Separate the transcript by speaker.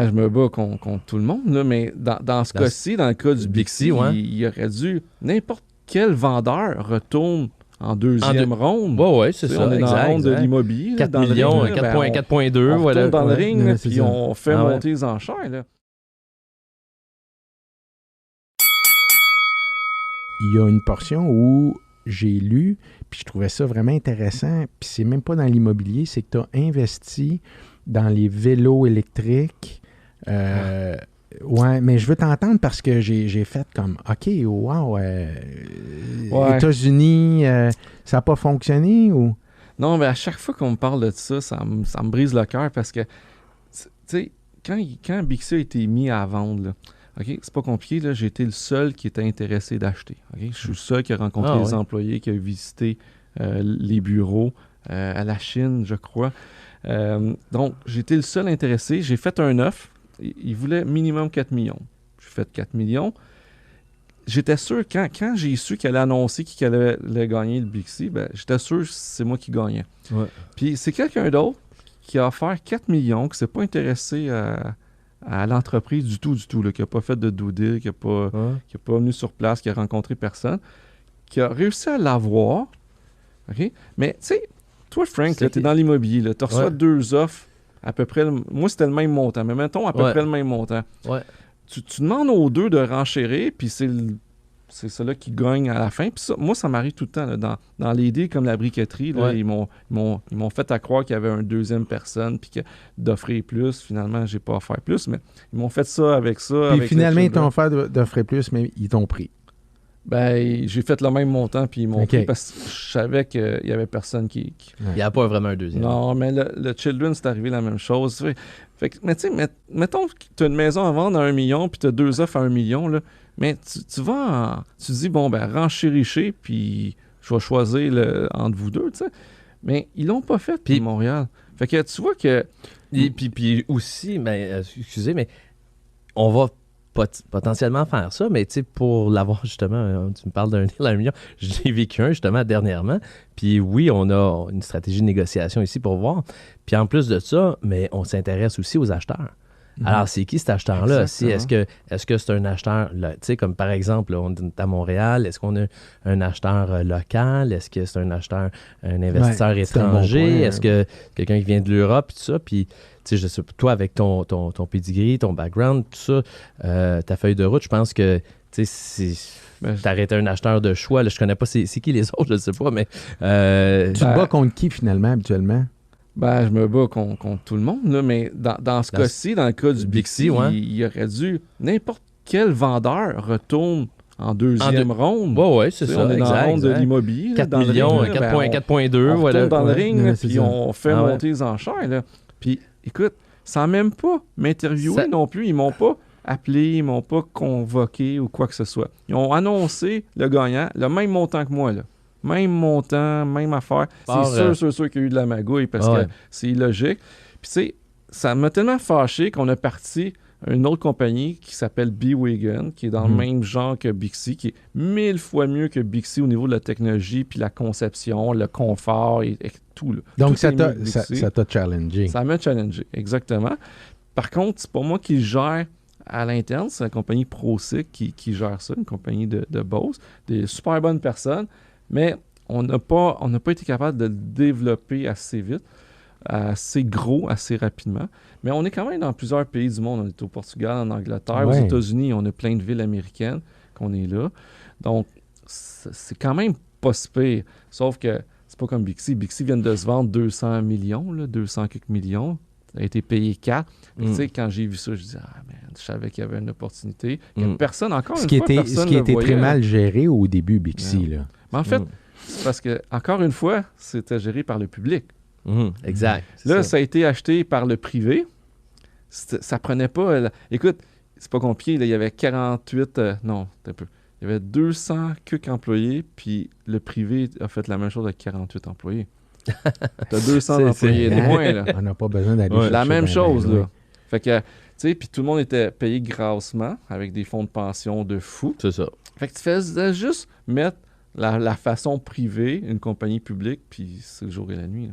Speaker 1: Je me bats contre tout le monde, là, mais dans ce cas-ci, dans le cas du Bixi,
Speaker 2: ouais.
Speaker 1: il aurait dû... N'importe quel vendeur retourne en deuxième ronde.
Speaker 2: Ouais, c'est
Speaker 1: Tu sais,
Speaker 2: ça,
Speaker 1: on est dans la
Speaker 2: exact,
Speaker 1: ronde de
Speaker 2: exact.
Speaker 1: l'immobilier.
Speaker 2: 4
Speaker 1: dans le
Speaker 2: millions,
Speaker 1: ring, là,
Speaker 2: 4.2,
Speaker 1: on
Speaker 2: voilà.
Speaker 1: retourne dans le ring, là,
Speaker 3: c'est
Speaker 1: puis
Speaker 3: ça.
Speaker 1: on fait
Speaker 2: Ah ouais.
Speaker 1: monter les enchères. Là.
Speaker 3: Il y a une portion où j'ai lu, puis je trouvais ça vraiment intéressant, puis c'est même pas dans l'immobilier, c'est que tu as investi dans les vélos électriques. Ouais, mais je veux t'entendre parce que j'ai fait comme, OK, wow, États-Unis, ça n'a pas fonctionné ou...
Speaker 1: Non, mais à chaque fois qu'on me parle de ça me brise le cœur parce que, tu sais, quand Bixi a été mis à vendre, là, OK, c'est pas compliqué, là, j'ai été le seul qui était intéressé d'acheter. OK? Je suis le seul qui a rencontré les employés, qui a visité les bureaux à la Chine, je crois. Donc, j'ai été le seul intéressé. J'ai fait un offre. Il voulait minimum 4 millions. J'ai fait 4 millions. J'étais sûr, quand j'ai su qu'elle allait annoncer qu'il allait gagner le Bixi, ben, j'étais sûr que c'est moi qui gagnais.
Speaker 2: Ouais.
Speaker 1: Puis c'est quelqu'un d'autre qui a offert 4 millions, qui ne s'est pas intéressé à l'entreprise du tout, là, qui n'a pas fait de due deal, qui n'a pas venu sur place, qui a rencontré personne, qui a réussi à l'avoir. OK? Mais tu sais, toi, Frank, tu es dans l'immobilier, tu reçois 2 offres à peu près, moi c'était le même montant, mais mettons à peu près le même montant.
Speaker 2: Ouais.
Speaker 1: Tu demandes aux 2 de renchérir, puis c'est ceux-là qui gagne à la fin. Puis ça, moi, ça m'arrive tout le temps. Là, dans les deals comme la briqueterie, là, ils m'ont fait à croire qu'il y avait une deuxième personne, puis d'offrir plus. Finalement, j'ai pas offert plus, mais ils m'ont fait ça avec ça.
Speaker 3: Puis
Speaker 1: avec
Speaker 3: finalement, ils t'ont offert d'offrir plus, mais ils t'ont pris.
Speaker 1: Ben, j'ai fait le même montant, puis ils m'ont pris parce que je savais qu'il y avait personne qui...
Speaker 2: Il n'y a pas vraiment un deuxième.
Speaker 1: Non, mais le Children, c'est arrivé la même chose. Fait que, mais tu sais, mettons que tu as une maison à vendre à 1 million, puis tu as 2 offres à 1 million, là, mais tu vas tu dis, bon, ben, renchéricher, puis je vais choisir entre vous deux, tu sais. Mais ils l'ont pas fait, puis Montréal. Fait que tu vois que...
Speaker 2: Puis aussi, ben, excusez, mais on va potentiellement faire ça, mais tu sais, pour l'avoir justement, tu me parles d'un deal à 1 million, j'ai vécu un justement dernièrement, puis oui, on a une stratégie de négociation ici pour voir, puis en plus de ça, mais on s'intéresse aussi aux acheteurs. Alors, c'est qui cet acheteur-là? Est-ce que c'est un acheteur, tu sais, comme par exemple, là, on est à Montréal, est-ce qu'on a un acheteur local? Est-ce que c'est un acheteur, un investisseur étranger?
Speaker 3: Bon point,
Speaker 2: est-ce que quelqu'un qui vient de l'Europe, tout ça? Puis, tu sais, je sais pas, toi, avec ton pedigree, ton background, tout ça, ta feuille de route, je pense que, tu sais, t'arrêtais un acheteur de choix. Là, je connais pas c'est qui les autres, je ne sais pas, mais...
Speaker 3: Tu te bats contre qui, finalement, habituellement?
Speaker 1: Ben, je me bats contre tout le monde, là, mais dans ce cas-ci, dans le cas du Bixi, il aurait dû... N'importe quel vendeur retourne en deuxième ronde.
Speaker 2: Oui, c'est ça,
Speaker 1: On est dans la ronde de l'immobilier.
Speaker 2: 4 millions, 4.2,
Speaker 1: on
Speaker 2: voilà.
Speaker 1: retourne dans le ring, puis on fait
Speaker 2: monter
Speaker 1: monter les enchères. Là. Puis, écoute, sans même pas m'interviewer non plus, ils m'ont pas appelé, ils m'ont pas convoqué ou quoi que ce soit. Ils ont annoncé le gagnant, le même montant que moi, là. Même montant, même affaire. C'est sûr qu'il y a eu de la magouille parce que c'est illogique. Puis tu sais, ça m'a tellement fâché qu'on a parti une autre compagnie qui s'appelle B-Wagon, qui est dans le même genre que Bixi, qui est 1000 fois mieux que Bixi au niveau de la technologie, puis la conception, le confort et tout. Là.
Speaker 3: Donc
Speaker 1: tout
Speaker 3: ça t'a challengé.
Speaker 1: Ça m'a challengé, exactement. Par contre, c'est pas moi qui le gère à l'interne, c'est la compagnie ProSic qui gère ça, une compagnie de Bose, des super bonnes personnes. Mais on n'a pas été capable de le développer assez vite, assez gros, assez rapidement. Mais on est quand même dans plusieurs pays du monde. On est au Portugal, en Angleterre, aux États-Unis. On a plein de villes américaines qu'on est là. Donc, c'est quand même pas si pire. Sauf que c'est pas comme Bixi. Bixi vient de se vendre 200 millions, là, 200 quelques millions. Ça a été payé 4. Tu sais, quand j'ai vu ça, je disais, je savais qu'il y avait une opportunité. Personne, encore une fois, personne
Speaker 3: Ce qui était très mal géré au début, Bixi, là.
Speaker 1: Mais en fait, c'est parce que, encore une fois, c'était géré par le public.
Speaker 2: Exact.
Speaker 1: Là, ça a été acheté par le privé. Ça prenait pas... Écoute, c'est pas compliqué. Là, il y avait 48... non, un peu. Il y avait 200 quelques employés, puis le privé a fait la même chose avec 48 employés. T'as 200 employés de moins, là.
Speaker 3: On n'a pas besoin d'aller chercher
Speaker 1: la même chose, là.
Speaker 3: Oui.
Speaker 1: Fait que, tu sais, puis tout le monde était payé grassement, avec des fonds de pension de fou.
Speaker 2: C'est ça.
Speaker 1: Fait que tu faisais juste mettre la façon privée, une compagnie publique, puis c'est le jour et la nuit, là.